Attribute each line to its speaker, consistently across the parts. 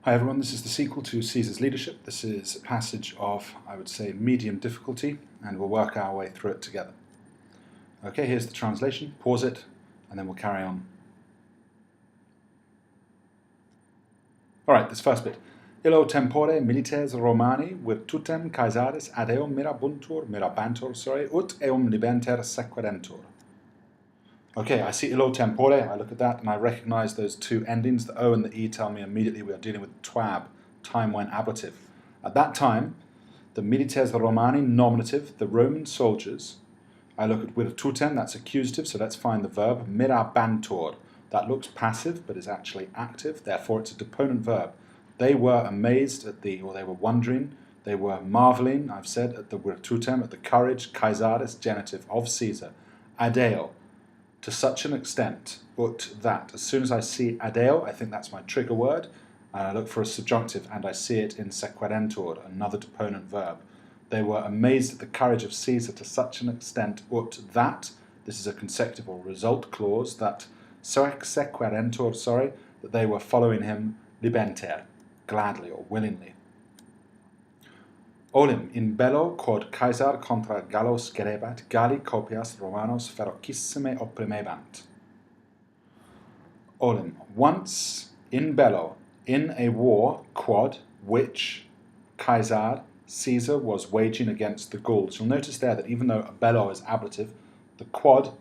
Speaker 1: Hi everyone, this is the sequel to Caesar's Leadership. This is a passage of, I would say, medium difficulty, and we'll work our way through it together. Okay, here's the translation. Pause it, and then we'll carry on. Alright, this first bit. Illo tempore milites Romani virtutem Caesaris ad eum mirabantur, ut eum libenter sequerentur. Okay, I see illo tempore, I look at that and I recognize those two endings. The O and the E tell me immediately we are dealing with twab, time when ablative. At that time, the milites Romani, nominative, the Roman soldiers. I look at virtutem, that's accusative, so let's find the verb. Mirabantur, that looks passive but is actually active, therefore it's a deponent verb. They were amazed at they were wondering, they were marveling, I've said, at the virtutem, at the courage, Caesaris, genitive, of Caesar, adeo, to such an extent, that as soon as I see adeo, I think that's my trigger word, and I look for a subjunctive and I see it in sequerentur, another deponent verb. They were amazed at the courage of Caesar to such an extent, that, this is a consecutive or result clause, that sequerentur, that they were following him libenter, gladly or willingly. Olim, in bello quod Caesar contra Gallos gerebat, Galli copias Romanos ferocissime opprimebant. Olim, once in bello, in a war, quod, which Caesar was waging against the Gauls. You'll notice there that even though bello is ablative, the quod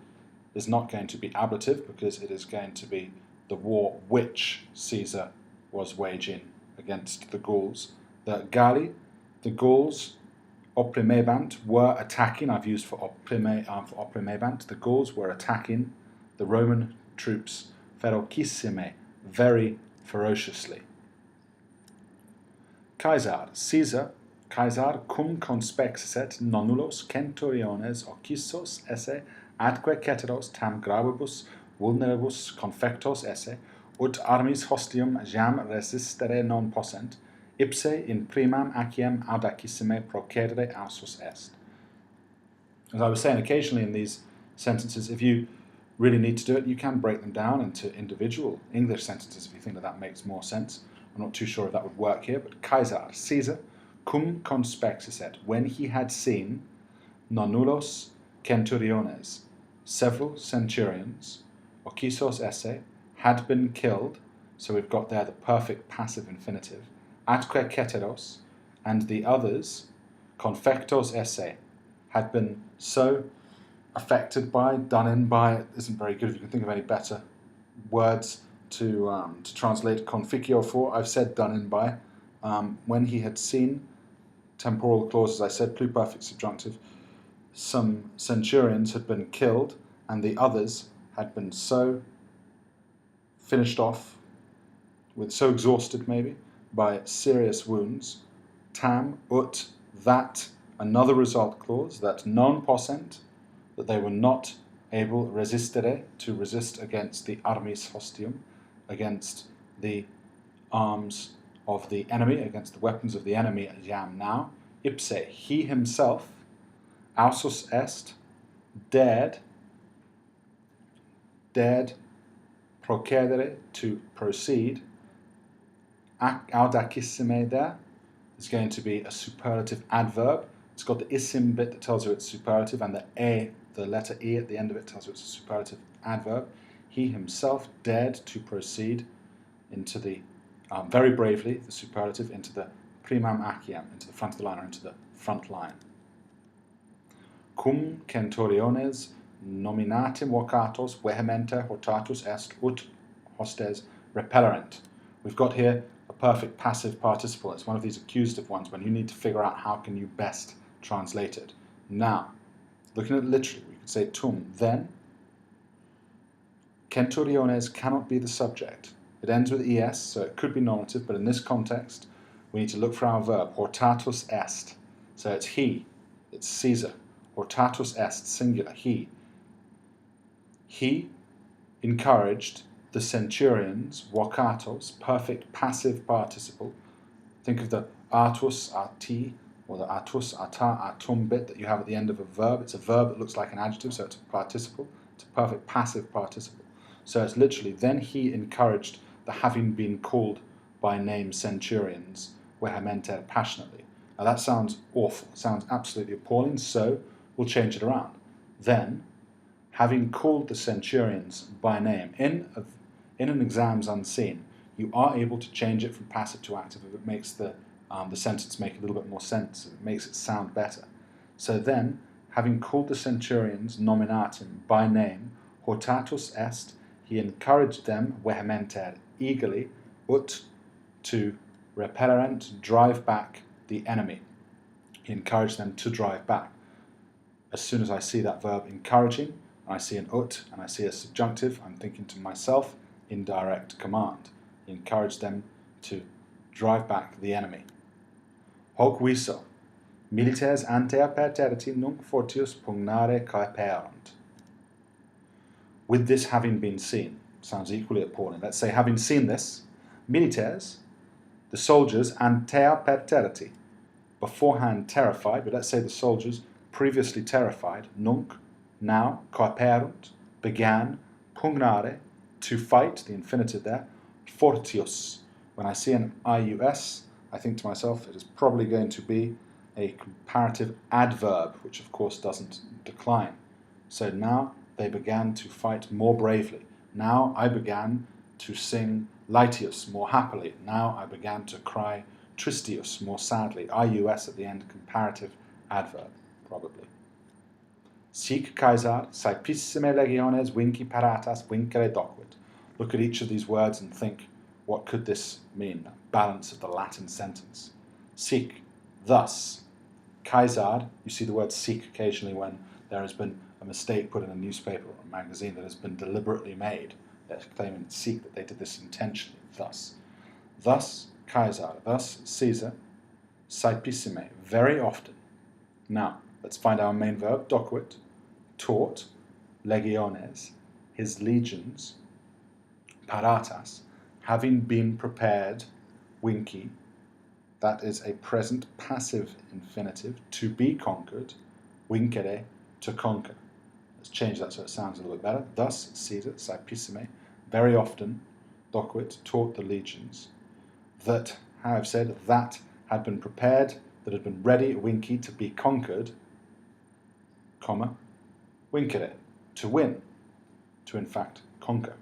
Speaker 1: is not going to be ablative because it is going to be the war which Caesar was waging against the Gauls. The Galli, the Gauls, opprimebant, were attacking. I've used for opprimebant. The Gauls were attacking the Roman troops ferocissime, very ferociously. Caesar, cum conspexit nonnulos centuriones occissos esse atque ceteros tam gravibus vulneribus confectos esse, ut armis hostium jam resistere non possent, ipse in primam aciem audacissime procedere ausus est. As I was saying, occasionally in these sentences, if you really need to do it, you can break them down into individual English sentences if you think that makes more sense. I'm not too sure if that would work here, but Caesar, cum conspexit, when he had seen nonnulos centuriones, several centurions, occissos esse, had been killed, so we've got there the perfect passive infinitive, atque ceteros, and the others, confectos esse, had been so affected by, done in by, it isn't very good if you can think of any better words to translate conficio for. I've said done in by. When he had seen, temporal clauses, I said pluperfect subjunctive, some centurions had been killed and the others had been so finished off, so exhausted maybe, by serious wounds, tam, ut, that, another result clause, that non possent, that they were not able resistere, to resist against the armis hostium, against the arms of the enemy, against the weapons of the enemy, jam now, ipse, he himself, ausus est, dared procedere, to proceed. Audacissime there is going to be a superlative adverb. It's got the issim bit that tells you it's superlative, and the letter E at the end of it tells you it's a superlative adverb. He himself dared to proceed into the, very bravely, the superlative, into the primam aciem, into the front of the line, or into the front line. Cum centuriones nominatim vocatos vehemente hortatus est ut hostes repellerent. We've got here a perfect passive participle. It's one of these accusative ones when you need to figure out how can you best translate it. Now, looking at it literally, we could say tum, then. Centuriones cannot be the subject. It ends with es, so it could be nominative, but in this context, we need to look for our verb, hortatus est. So it's he, it's Caesar. Hortatus est, singular, he. He encouraged the centurions, vocatos, perfect passive participle. Think of the artus, arti, or the artus, arta, artum bit that you have at the end of a verb. It's a verb that looks like an adjective, so it's a participle. It's a perfect passive participle. So it's literally, then he encouraged the having been called by name centurions vehementer passionately. Now that sounds awful, sounds absolutely appalling, so we'll change it around. Then, having called the centurions by name, in an exams unseen, you are able to change it from passive to active if it makes the sentence make a little bit more sense, if it makes it sound better. So then, having called the centurions nominatim by name, hortatus est, he encouraged them vehementer eagerly, ut to repellent, drive back the enemy. He encouraged them to drive back. As soon as I see that verb encouraging, and I see an ut, and I see a subjunctive, I'm thinking to myself, indirect command. He encouraged them to drive back the enemy. Hoc viso, milites antea perteriti nunc fortius pugnare caeperunt. With this having been seen, sounds equally appalling. Let's say, having seen this, milites, the soldiers, antea perteriti, beforehand terrified, but let's say the soldiers previously terrified, nunc, now, caeperunt, began, pugnare, to fight, the infinitive there, fortius. When I see an ius, I think to myself, it is probably going to be a comparative adverb, which of course doesn't decline. So now they began to fight more bravely. Now I began to sing laetius more happily. Now I began to cry tristius more sadly. ius at the end, comparative adverb, probably. Sic Caesar, saepissime legiones vinci paratas vincere docuit. Look at each of these words and think, what could this mean? Balance of the Latin sentence. Sic, thus. Caesar, you see the word sic occasionally when there has been a mistake put in a newspaper or a magazine that has been deliberately made. They're claiming sic, that they did this intentionally, thus. Thus Caesar, thus Caesar, saepissime, very often. Now, let's find our main verb, docuit, taught, legiones, his legions, paratas, having been prepared, vinci, that is a present passive infinitive, to be conquered, vincere, to conquer. Let's change that so it sounds a little bit better. Thus, Caesar, saepissime, very often, docuit, taught the legions, that, how I've said, that had been prepared, that had been ready, vinci, to be conquered, comma, vincere, to win, to in fact conquer.